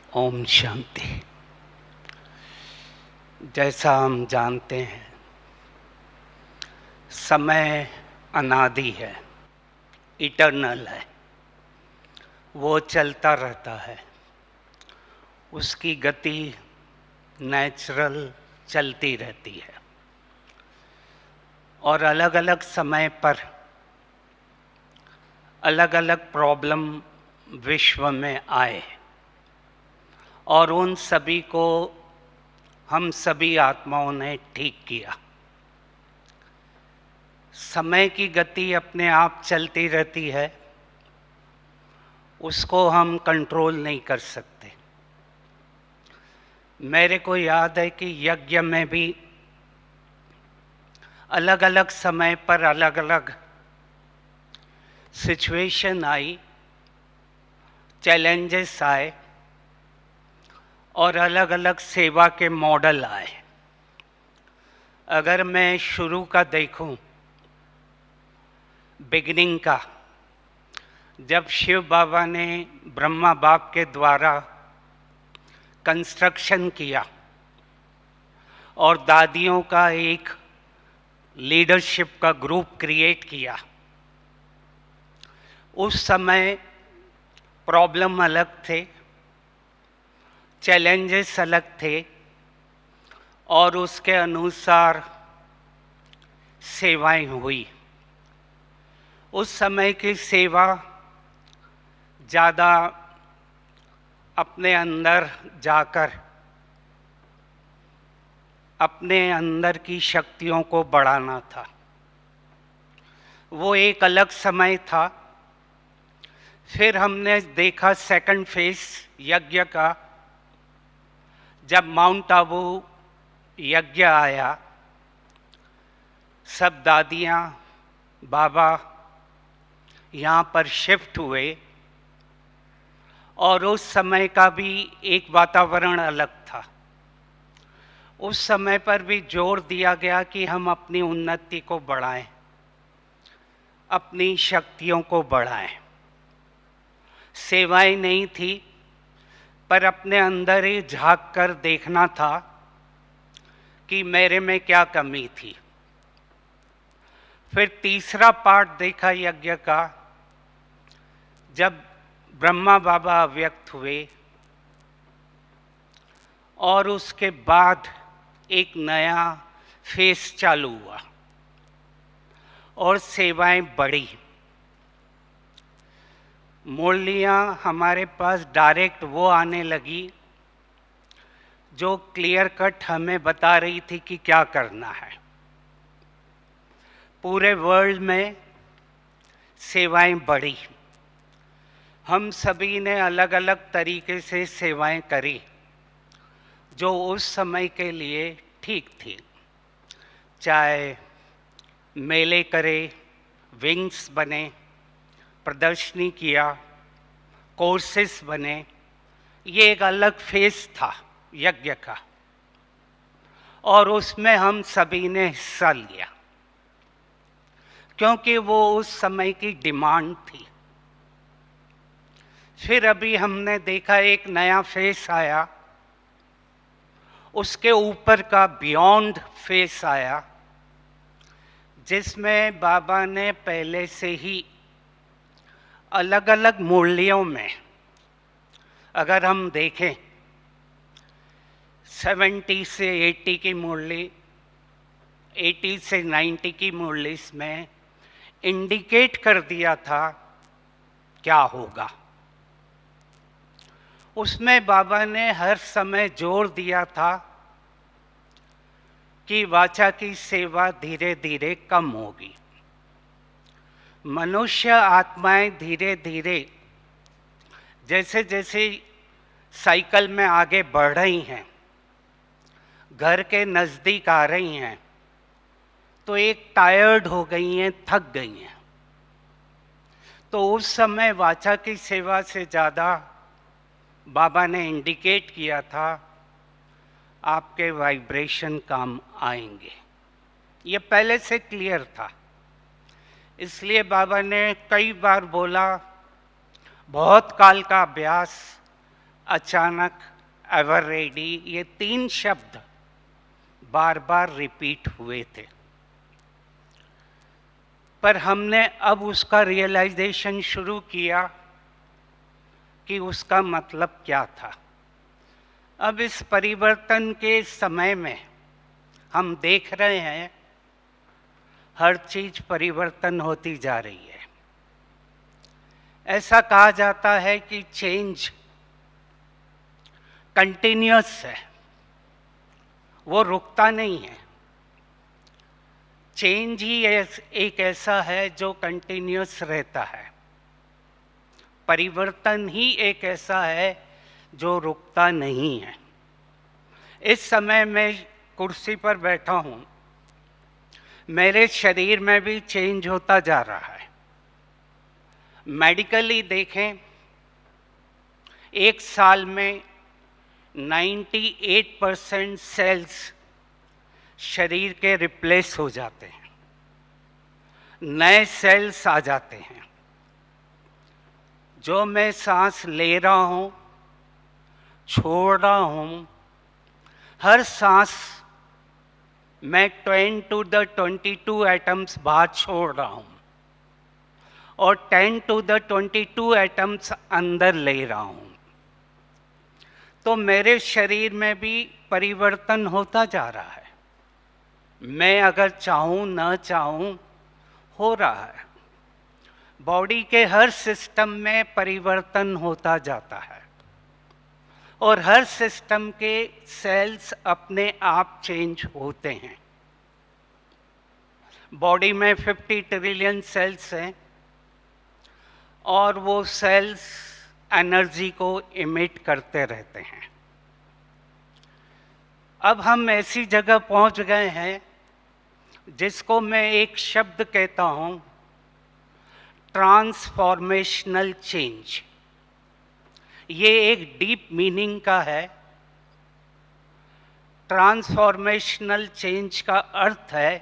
ओम शांति। जैसा हम जानते हैं, समय अनादि है, इटर्नल है, वो चलता रहता है। उसकी गति नेचुरल चलती रहती है और अलग अलग समय पर अलग अलग प्रॉब्लम विश्व में आए और उन सभी को हम सभी आत्माओं ने ठीक किया। समय की गति अपने आप चलती रहती है, उसको हम कंट्रोल नहीं कर सकते। मेरे को याद है कि यज्ञ में भी अलग अलग समय पर अलग अलग सिचुएशन आई, चैलेंजेस आए और अलग अलग सेवा के मॉडल आए। अगर मैं शुरू का देखूं, बिगिनिंग का, जब शिव बाबा ने ब्रह्मा बाप के द्वारा कंस्ट्रक्शन किया और दादियों का एक लीडरशिप का ग्रुप क्रिएट किया, उस समय प्रॉब्लम अलग थे, चैलेंजेस अलग थे और उसके अनुसार सेवाएं हुई। उस समय की सेवा ज़्यादा अपने अंदर जाकर अपने अंदर की शक्तियों को बढ़ाना था। वो एक अलग समय था। फिर हमने देखा सेकंड फेज यज्ञ का, जब माउंट आबू यज्ञ आया, सब दादियाँ बाबा यहाँ पर शिफ्ट हुए और उस समय का भी एक वातावरण अलग था। उस समय पर भी जोर दिया गया कि हम अपनी उन्नति को बढ़ाएं, अपनी शक्तियों को बढ़ाएं। सेवाएं नहीं थी, पर अपने अंदर ही झांक कर देखना था कि मेरे में क्या कमी थी। फिर तीसरा पार्ट देखा यज्ञ का, जब ब्रह्मा बाबा व्यक्त हुए और उसके बाद एक नया फेस चालू हुआ और सेवाएं बढ़ी। मुरलियाँ हमारे पास डायरेक्ट वो आने लगी जो क्लियर कट हमें बता रही थी कि क्या करना है। पूरे वर्ल्ड में सेवाएं बढ़ी। हम सभी ने अलग अलग तरीके से सेवाएं करी जो उस समय के लिए ठीक थी। चाहे मेले करे, विंग्स बने, प्रदर्शनी किया, कोर्सेस बने, ये एक अलग फेज था यज्ञ का और उसमें हम सभी ने हिस्सा लिया क्योंकि वो उस समय की डिमांड थी। फिर अभी हमने देखा एक नया फेस आया, उसके ऊपर का बियॉन्ड फेस आया, जिसमें बाबा ने पहले से ही अलग अलग मूल्यों में, अगर हम देखें 70 से 80 की मुरली, 80 से 90 की मुरली में इंडिकेट कर दिया था क्या होगा। उसमें बाबा ने हर समय जोर दिया था कि वाचा की सेवा धीरे धीरे कम होगी। मनुष्य आत्माएं धीरे धीरे जैसे जैसे साइकिल में आगे बढ़ रही हैं, घर के नज़दीक आ रही हैं, तो एक टायर्ड हो गई हैं, थक गई हैं। तो उस समय वाचा की सेवा से ज़्यादा बाबा ने इंडिकेट किया था आपके वाइब्रेशन काम आएंगे। ये पहले से क्लियर था, इसलिए बाबा ने कई बार बोला, बहुत काल का अभ्यास, अचानक, एवर रेडी, ये 3 शब्द बार बार रिपीट हुए थे। पर हमने अब उसका रियलाइजेशन शुरू किया कि उसका मतलब क्या था। अब इस परिवर्तन के समय में हम देख रहे हैं हर चीज परिवर्तन होती जा रही है। ऐसा कहा जाता है कि चेंज कंटिन्यूअस है, वो रुकता नहीं है। चेंज ही एक ऐसा है जो कंटिन्यूअस रहता है। परिवर्तन ही एक ऐसा है जो रुकता नहीं है। इस समय मैं कुर्सी पर बैठा हूँ, मेरे शरीर में भी चेंज होता जा रहा है। मेडिकली देखें, 1 साल में 98% सेल्स शरीर के रिप्लेस हो जाते हैं, नए सेल्स आ जाते हैं। जो मैं सांस ले रहा हूँ, छोड़ रहा हूँ, हर सांस मैं 10 to the 22 एटम्स बाहर छोड़ रहा हूँ और 10 to the 22 एटम्स अंदर ले रहा हूँ। तो मेरे शरीर में भी परिवर्तन होता जा रहा है। मैं अगर चाहूँ न चाहूँ, हो रहा है। बॉडी के हर सिस्टम में परिवर्तन होता जाता है और हर सिस्टम के सेल्स अपने आप चेंज होते हैं। बॉडी में 50 ट्रिलियन सेल्स हैं और वो सेल्स एनर्जी को इमिट करते रहते हैं। अब हम ऐसी जगह पहुंच गए हैं जिसको मैं एक शब्द कहता हूं, ट्रांसफॉर्मेशनल चेंज। ये एक डीप मीनिंग का है। ट्रांसफॉर्मेशनल चेंज का अर्थ है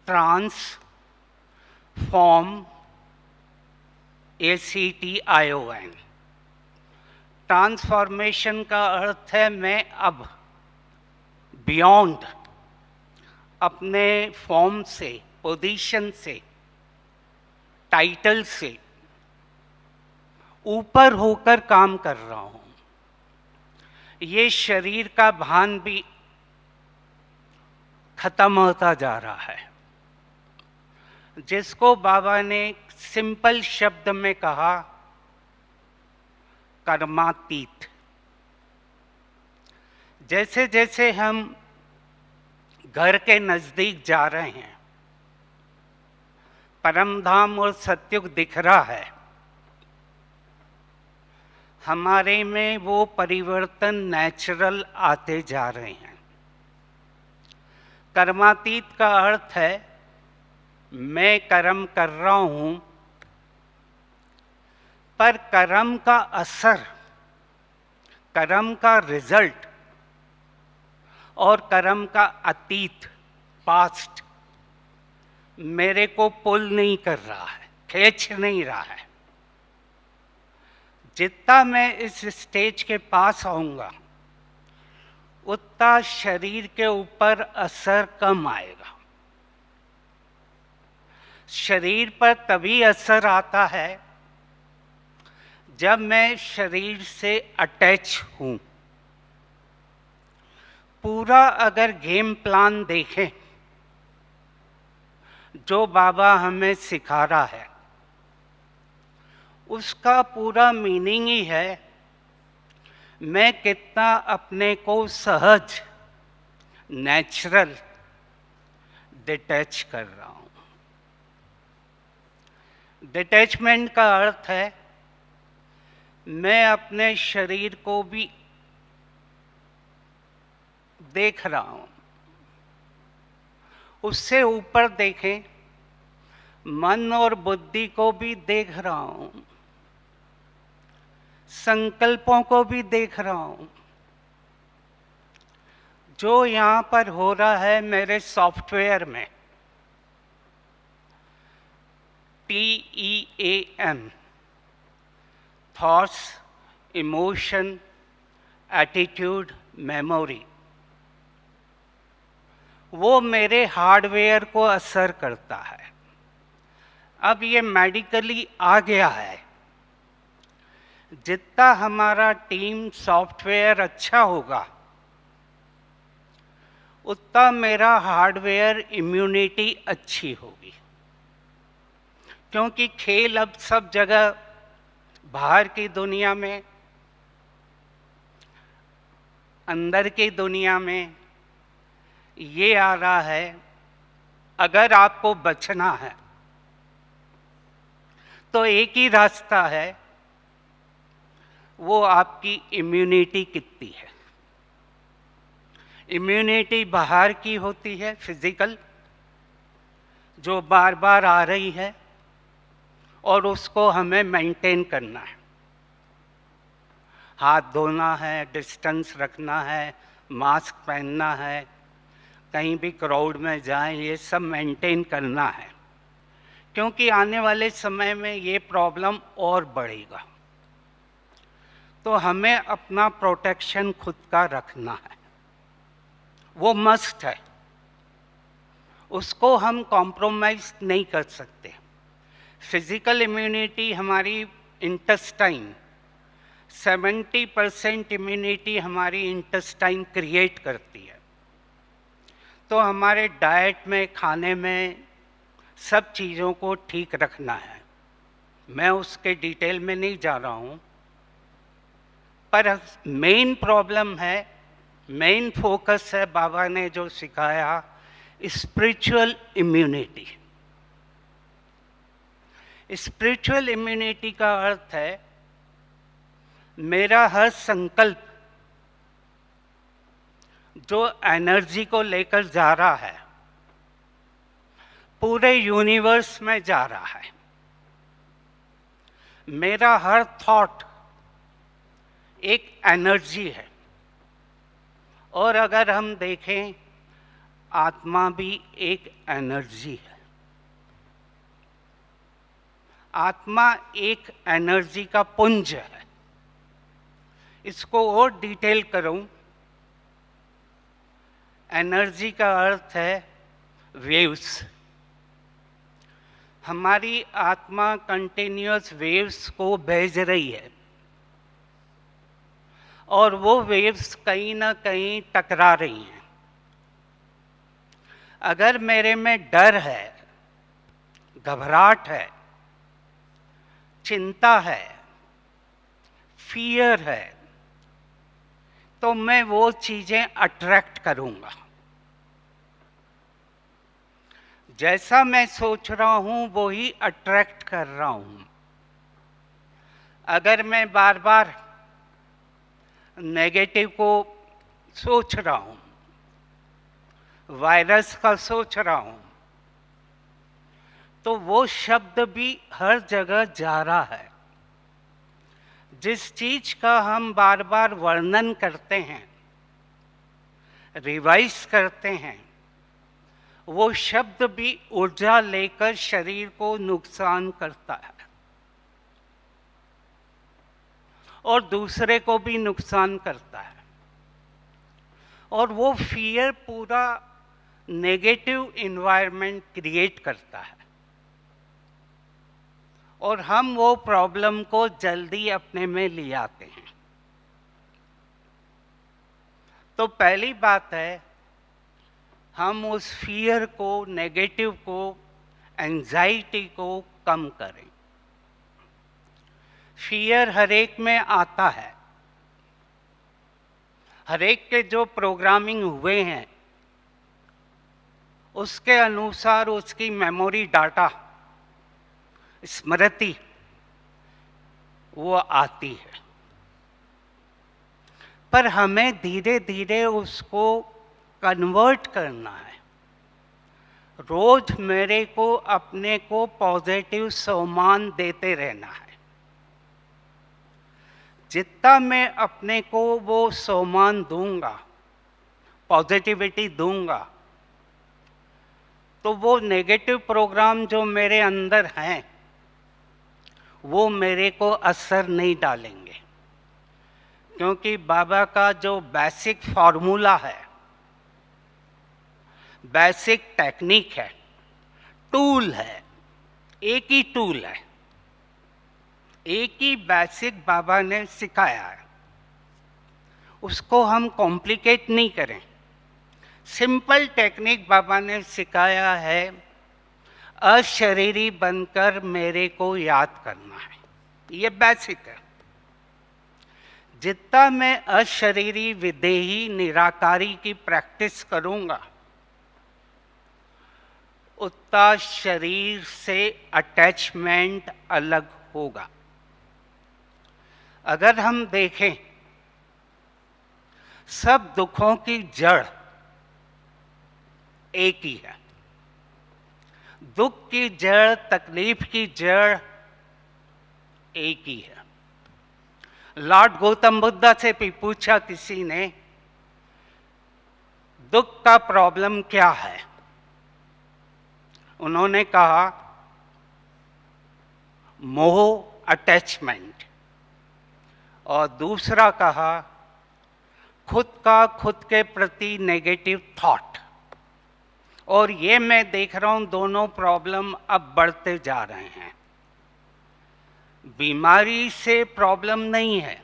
ट्रांसफॉर्म, ACTION। ट्रांसफॉर्मेशन का अर्थ है मैं अब बियॉन्ड, अपने फॉर्म से, पोजीशन से, टाइटल से ऊपर होकर काम कर रहा हूं। ये शरीर का भान भी खत्म होता जा रहा है। जिसको बाबा ने सिंपल शब्द में कहा, कर्मातीत। जैसे जैसे हम घर के नजदीक जा रहे हैं, परमधाम और सत्युग दिख रहा है, हमारे में वो परिवर्तन नेचुरल आते जा रहे हैं। कर्मातीत का अर्थ है मैं कर्म कर रहा हूं, पर कर्म का असर, कर्म का रिजल्ट और कर्म का अतीत, पास्ट, मेरे को पुल नहीं कर रहा है, खींच नहीं रहा है। जितना मैं इस स्टेज के पास आऊंगा उतना शरीर के ऊपर असर कम आएगा। शरीर पर तभी असर आता है जब मैं शरीर से अटैच हूं। पूरा अगर गेम प्लान देखें जो बाबा हमें सिखा रहा है, उसका पूरा मीनिंग ही है मैं कितना अपने को सहज, नेचुरल डिटैच कर रहा हूं। डिटैचमेंट का अर्थ है मैं अपने शरीर को भी देख रहा हूं, उससे ऊपर देखें, मन और बुद्धि को भी देख रहा हूं, संकल्पों को भी देख रहा हूं। जो यहां पर हो रहा है मेरे सॉफ्टवेयर में, TEAM, thoughts, emotion, attitude, memory, वो मेरे हार्डवेयर को असर करता है। अब ये मेडिकली आ गया है, जितना हमारा टीम सॉफ्टवेयर अच्छा होगा उतना मेरा हार्डवेयर इम्यूनिटी अच्छी होगी। क्योंकि खेल अब सब जगह, बाहर की दुनिया में, अंदर की दुनिया में ये आ रहा है, अगर आपको बचना है तो एक ही रास्ता है, वो आपकी इम्यूनिटी कितनी है। इम्यूनिटी बाहर की होती है, फिजिकल, जो बार बार आ रही है और उसको हमें मेंटेन करना है। हाथ धोना है, डिस्टेंस रखना है, मास्क पहनना है, कहीं भी क्राउड में जाएं, ये सब मेंटेन करना है। क्योंकि आने वाले समय में ये प्रॉब्लम और बढ़ेगा, तो हमें अपना प्रोटेक्शन खुद का रखना है, वो मस्ट है, उसको हम कॉम्प्रोमाइज नहीं कर सकते। फिजिकल इम्यूनिटी हमारी इंटेस्टाइन, 70% इम्यूनिटी हमारी इंटेस्टाइन क्रिएट करती है। तो हमारे डाइट में, खाने में, सब चीज़ों को ठीक रखना है। मैं उसके डिटेल में नहीं जा रहा हूँ, पर मेन प्रॉब्लम है, मेन फोकस है बाबा ने जो सिखाया, स्पिरिचुअल इम्यूनिटी। स्पिरिचुअल इम्यूनिटी का अर्थ है मेरा हर संकल्प जो एनर्जी को लेकर जा रहा है, पूरे यूनिवर्स में जा रहा है। मेरा हर थॉट एक एनर्जी है। और अगर हम देखें, आत्मा भी एक एनर्जी है। आत्मा एक एनर्जी का पुंज है। इसको और डिटेल करूं, एनर्जी का अर्थ है वेव्स। हमारी आत्मा कंटिन्यूअस वेव्स को भेज रही है और वो वेव्स कहीं ना कहीं टकरा रही हैं। अगर मेरे में डर है, घबराहट है, चिंता है, फियर है, तो मैं वो चीजें अट्रैक्ट करूंगा। जैसा मैं सोच रहा हूं वो ही अट्रैक्ट कर रहा हूं। अगर मैं बार बार नेगेटिव को सोच रहा हूं, वायरस का सोच रहा हूं, तो वो शब्द भी हर जगह जा रहा है। जिस चीज का हम बार बार वर्णन करते हैं, रिवाइज करते हैं, वो शब्द भी ऊर्जा लेकर शरीर को नुकसान करता है और दूसरे को भी नुकसान करता है। और वो फियर पूरा नेगेटिव एनवायरनमेंट क्रिएट करता है और हम वो प्रॉब्लम को जल्दी अपने में ले आते हैं। तो पहली बात है, हम उस फियर को, नेगेटिव को, एंजाइटी को कम करें। फियर हर एक में आता है। हर एक के जो प्रोग्रामिंग हुए हैं उसके अनुसार उसकी मेमोरी, डाटा, स्मृति वो आती है। पर हमें धीरे धीरे उसको कन्वर्ट करना है। रोज मेरे को अपने को पॉजिटिव सम्मान देते रहना है। जितना मैं अपने को वो सम्मान दूंगा, पॉजिटिविटी दूंगा, तो वो नेगेटिव प्रोग्राम जो मेरे अंदर हैं वो मेरे को असर नहीं डालेंगे। क्योंकि बाबा का जो बेसिक फॉर्मूला है, बेसिक टेक्निक है, टूल है, एक ही टूल है, एक ही बेसिक बाबा ने सिखाया है, उसको हम कॉम्प्लिकेट नहीं करें। सिंपल टेक्निक बाबा ने सिखाया है, अशरीरी बनकर मेरे को याद करना है, ये बेसिक है। जितना मैं अशरीरी विदेही निराकारी की प्रैक्टिस करूंगा, उतना शरीर से अटैचमेंट अलग होगा। अगर हम देखें, सब दुखों की जड़ एक ही है। दुख की जड़, तकलीफ की जड़ एक ही है। लॉर्ड गौतम बुद्ध से भी पूछा किसी ने, दुख का प्रॉब्लम क्या है? उन्होंने कहा, मोह, अटैचमेंट। और दूसरा कहा, खुद के प्रति नेगेटिव थॉट। और ये मैं देख रहा हूं, दोनों प्रॉब्लम अब बढ़ते जा रहे हैं। बीमारी से प्रॉब्लम नहीं है,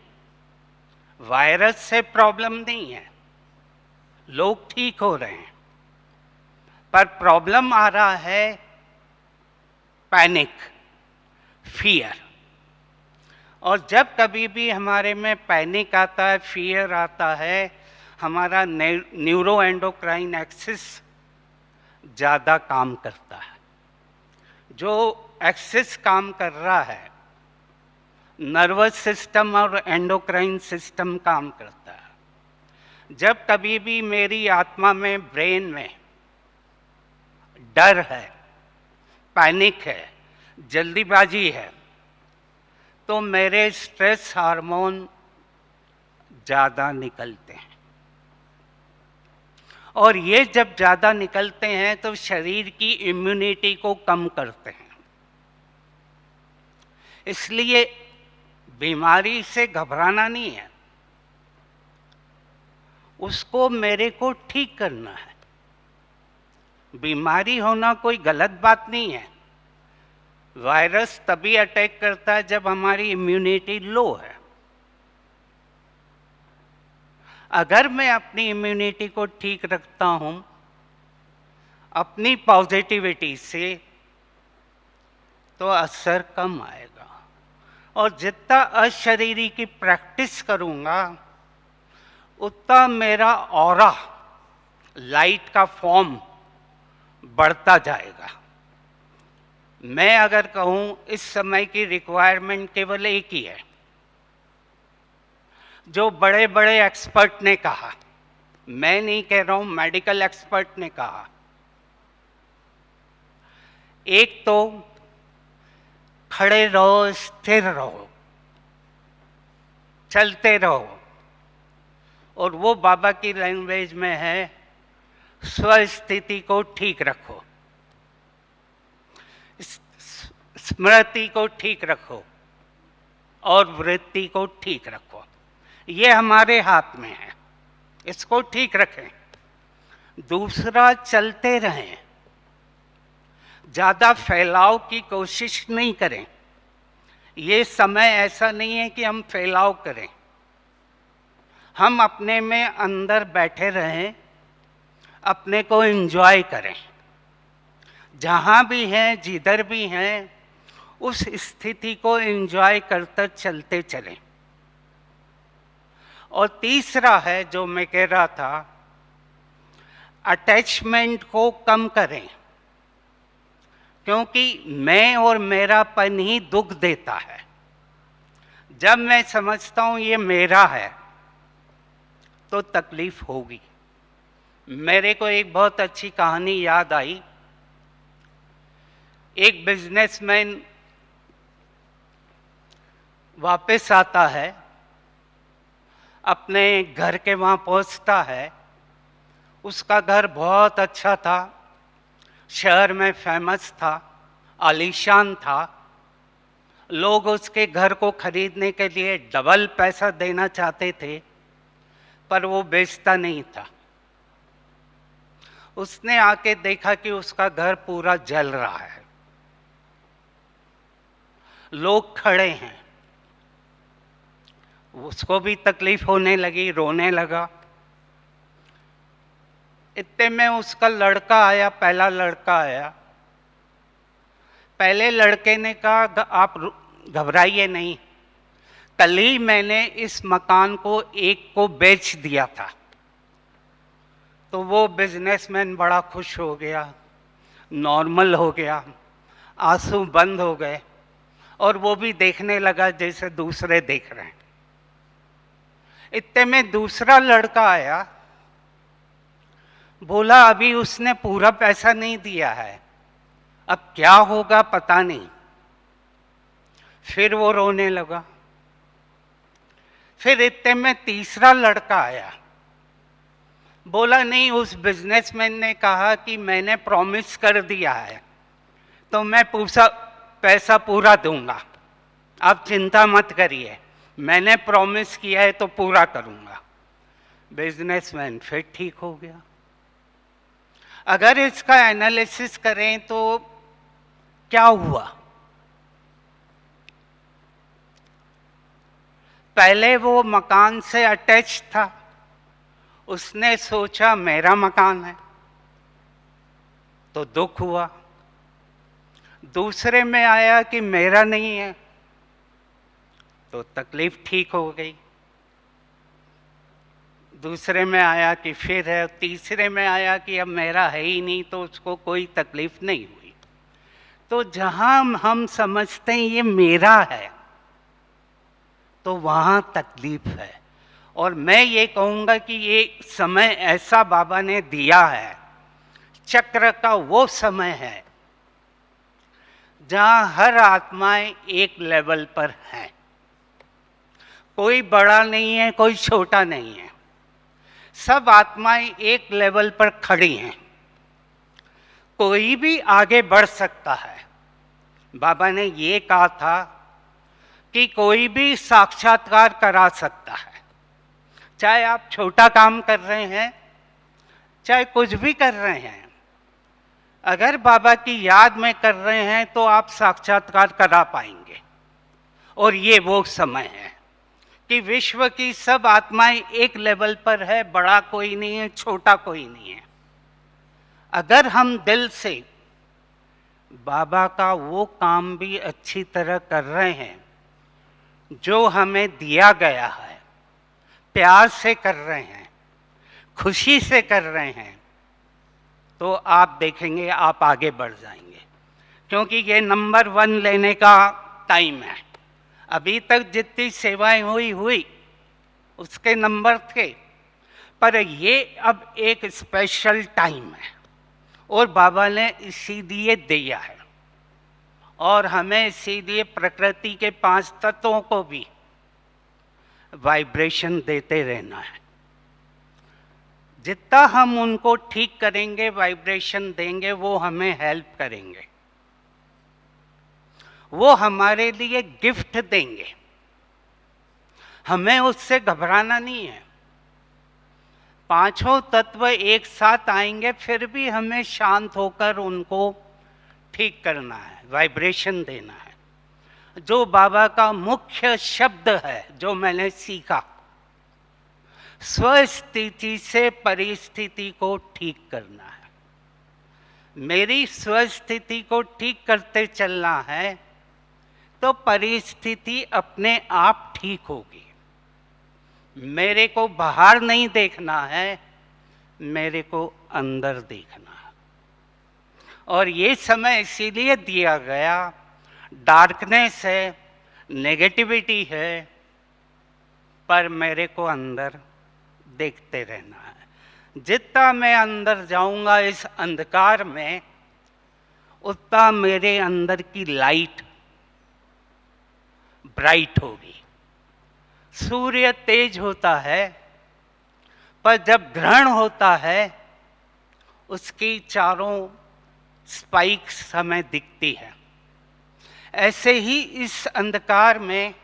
वायरस से प्रॉब्लम नहीं है, लोग ठीक हो रहे हैं, पर प्रॉब्लम आ रहा है पैनिक, फियर। और जब कभी भी हमारे में पैनिक आता है, फियर आता है, हमारा न्यूरो एंडोक्राइन एक्सिस ज़्यादा काम करता है। जो एक्सिस काम कर रहा है, नर्वस सिस्टम और एंडोक्राइन सिस्टम काम करता है। जब कभी भी मेरी आत्मा में, ब्रेन में डर है, पैनिक है, जल्दीबाजी है, तो मेरे स्ट्रेस हार्मोन ज़्यादा निकलते हैं। और ये जब ज़्यादा निकलते हैं तो शरीर की इम्यूनिटी को कम करते हैं। इसलिए बीमारी से घबराना नहीं है, उसको मेरे को ठीक करना है। बीमारी होना कोई गलत बात नहीं है। वायरस तभी अटैक करता है जब हमारी इम्यूनिटी लो है। अगर मैं अपनी इम्यूनिटी को ठीक रखता हूं अपनी पॉजिटिविटी से, तो असर कम आएगा। और जितना अशरीरी की प्रैक्टिस करूंगा, उतना मेरा ऑरा, लाइट का फॉर्म बढ़ता जाएगा। मैं अगर कहूं, इस समय की रिक्वायरमेंट केवल एक ही है, जो बड़े बड़े एक्सपर्ट ने कहा, मैं नहीं कह रहा हूं, मेडिकल एक्सपर्ट ने कहा। एक तो खड़े रहो, स्थिर रहो, चलते रहो। और वो बाबा की लैंग्वेज में है, स्वस्थिति को ठीक रखो, स्मृति को ठीक रखो और वृत्ति को ठीक रखो। ये हमारे हाथ में है, इसको ठीक रखें। दूसरा, चलते रहें, ज़्यादा फैलाव की कोशिश नहीं करें। ये समय ऐसा नहीं है कि हम फैलाव करें। हम अपने में अंदर बैठे रहें, अपने को एंजॉय करें। जहाँ भी हैं, जिधर भी हैं, उस स्थिति को एंजॉय करते चलते चलें। और तीसरा है, जो मैं कह रहा था, अटैचमेंट को कम करें, क्योंकि मैं और मेरापन ही दुख देता है। जब मैं समझता हूं ये मेरा है, तो तकलीफ होगी। मेरे को एक बहुत अच्छी कहानी याद आई। एक बिजनेसमैन वापस आता है, अपने घर के वहाँ पहुँचता है। उसका घर बहुत अच्छा था, शहर में फेमस था, आलीशान था। लोग उसके घर को खरीदने के लिए डबल पैसा देना चाहते थे, पर वो बेचता नहीं था। उसने आके देखा कि उसका घर पूरा जल रहा है, लोग खड़े हैं। उसको भी तकलीफ होने लगी, रोने लगा। इतने में उसका लड़का आया, पहला लड़का आया। पहले लड़के ने कहा, आप घबराइए नहीं, कल ही मैंने इस मकान को एक को बेच दिया था। तो वो बिजनेसमैन बड़ा खुश हो गया, नॉर्मल हो गया, आंसू बंद हो गए और वो भी देखने लगा जैसे दूसरे देख रहे हैं। इतने में दूसरा लड़का आया, बोला अभी उसने पूरा पैसा नहीं दिया है, अब क्या होगा पता नहीं। फिर वो रोने लगा। फिर इतने में तीसरा लड़का आया, बोला नहीं, उस बिजनेसमैन ने कहा कि मैंने प्रॉमिस कर दिया है तो मैं पैसा पूरा दूंगा, आप चिंता मत करिए, मैंने प्रॉमिस किया है तो पूरा करूंगा। बिजनेसमैन फिर ठीक हो गया। अगर इसका एनालिसिस करें तो क्या हुआ? पहले वो मकान से अटैच था, उसने सोचा मेरा मकान है तो दुख हुआ। दूसरे में आया कि मेरा नहीं है तो तकलीफ ठीक हो गई। दूसरे में आया कि फिर है, तीसरे में आया कि अब मेरा है ही नहीं तो उसको कोई तकलीफ नहीं हुई। तो जहां हम समझते हैं ये मेरा है तो वहां तकलीफ है। और मैं ये कहूँगा कि ये समय ऐसा बाबा ने दिया है, चक्र का वो समय है जहां हर आत्माएं एक लेवल पर हैं। कोई बड़ा नहीं है, कोई छोटा नहीं है, सब आत्माएं एक लेवल पर खड़ी हैं। कोई भी आगे बढ़ सकता है। बाबा ने ये कहा था कि कोई भी साक्षात्कार करा सकता है, चाहे आप छोटा काम कर रहे हैं, चाहे कुछ भी कर रहे हैं। अगर बाबा की याद में कर रहे हैं तो आप साक्षात्कार करा पाएंगे। और ये वो समय है कि विश्व की सब आत्माएं एक लेवल पर है, बड़ा कोई नहीं है, छोटा कोई नहीं है। अगर हम दिल से बाबा का वो काम भी अच्छी तरह कर रहे हैं जो हमें दिया गया है, प्यार से कर रहे हैं, खुशी से कर रहे हैं, तो आप देखेंगे आप आगे बढ़ जाएंगे। क्योंकि ये नंबर 1 लेने का टाइम है। अभी तक जितनी सेवाएं हुई उसके नंबर थे, पर ये अब एक स्पेशल टाइम है और बाबा ने इसीलिए दिया है। और हमें इसीलिए प्रकृति के 5 तत्वों को भी वाइब्रेशन देते रहना है। जितना हम उनको ठीक करेंगे, वाइब्रेशन देंगे, वो हमें हेल्प करेंगे, वो हमारे लिए गिफ्ट देंगे। हमें उससे घबराना नहीं है। 5 तत्व एक साथ आएंगे, फिर भी हमें शांत होकर उनको ठीक करना है, वाइब्रेशन देना है। जो बाबा का मुख्य शब्द है जो मैंने सीखा, स्वस्थिति से परिस्थिति को ठीक करना है। मेरी स्वस्थिति को ठीक करते चलना है तो परिस्थिति अपने आप ठीक होगी। मेरे को बाहर नहीं देखना है, मेरे को अंदर देखना है। और ये समय इसीलिए दिया गया, डार्कनेस है, नेगेटिविटी है, पर मेरे को अंदर देखते रहना है। जितना मैं अंदर जाऊंगा इस अंधकार में, उतना मेरे अंदर की लाइट ब्राइट होगी। सूर्य तेज होता है, पर जब ग्रहण होता है उसकी चारों स्पाइक्स हमें दिखती है। ऐसे ही इस अंधकार में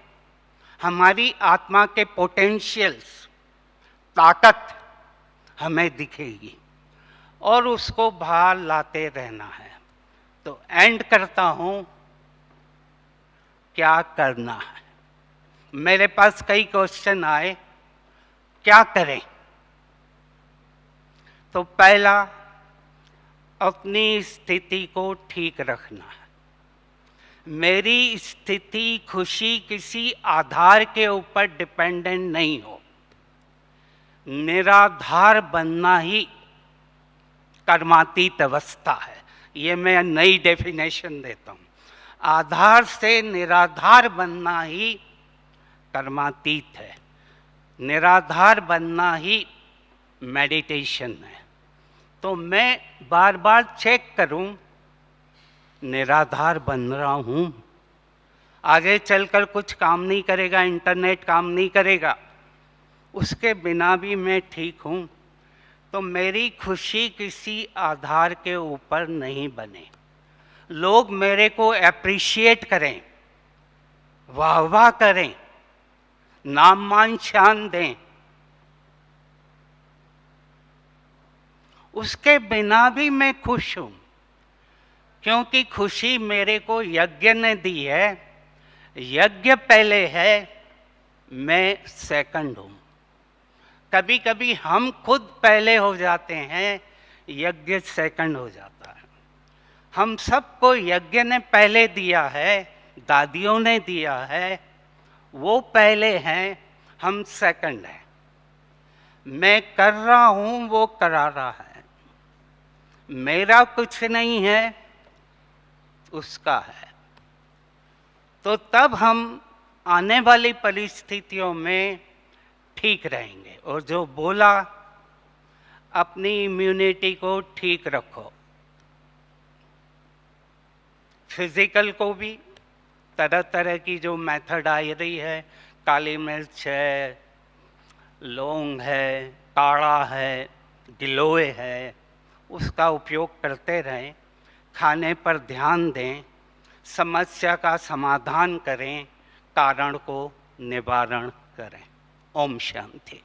हमारी आत्मा के पोटेंशियल्स, ताकत हमें दिखेगी और उसको बाहर लाते रहना है। तो एंड करता हूं, क्या करना है। मेरे पास कई क्वेश्चन आए, क्या करें। तो पहला, अपनी स्थिति को ठीक रखना है। मेरी स्थिति, खुशी किसी आधार के ऊपर डिपेंडेंट नहीं हो। निराधार बनना ही कर्मातीत अवस्था है। ये मैं नई डेफिनेशन देता हूँ। आधार से निराधार बनना ही कर्मातीत है। निराधार बनना ही मेडिटेशन है। तो मैं बार बार चेक करूं, निराधार बन रहा हूं। आगे चलकर कुछ काम नहीं करेगा, इंटरनेट काम नहीं करेगा, उसके बिना भी मैं ठीक हूं। तो मेरी खुशी किसी आधार के ऊपर नहीं बने। लोग मेरे को अप्रिशिएट करें, वाह वाह करें, नाम मान शान दें, उसके बिना भी मैं खुश हूं, क्योंकि खुशी मेरे को यज्ञ ने दी है। यज्ञ पहले है, मैं सेकंड हूं। कभी कभी हम खुद पहले हो जाते हैं, यज्ञ सेकंड हो जाता है। हम सबको यज्ञ ने पहले दिया है, दादियों ने दिया है, वो पहले हैं, हम सेकंड हैं। मैं कर रहा हूं, वो करा रहा है। मेरा कुछ नहीं है, उसका है। तो तब हम आने वाली परिस्थितियों में ठीक रहेंगे। और जो बोला, अपनी इम्यूनिटी को ठीक रखो। फिजिकल को भी तरह तरह की जो मेथड आ रही है, काली मिर्च है, लौंग है, काढ़ा है, गिलोय है, उसका उपयोग करते रहें। खाने पर ध्यान दें, समस्या का समाधान करें, कारण को निवारण करें। ओम शांति।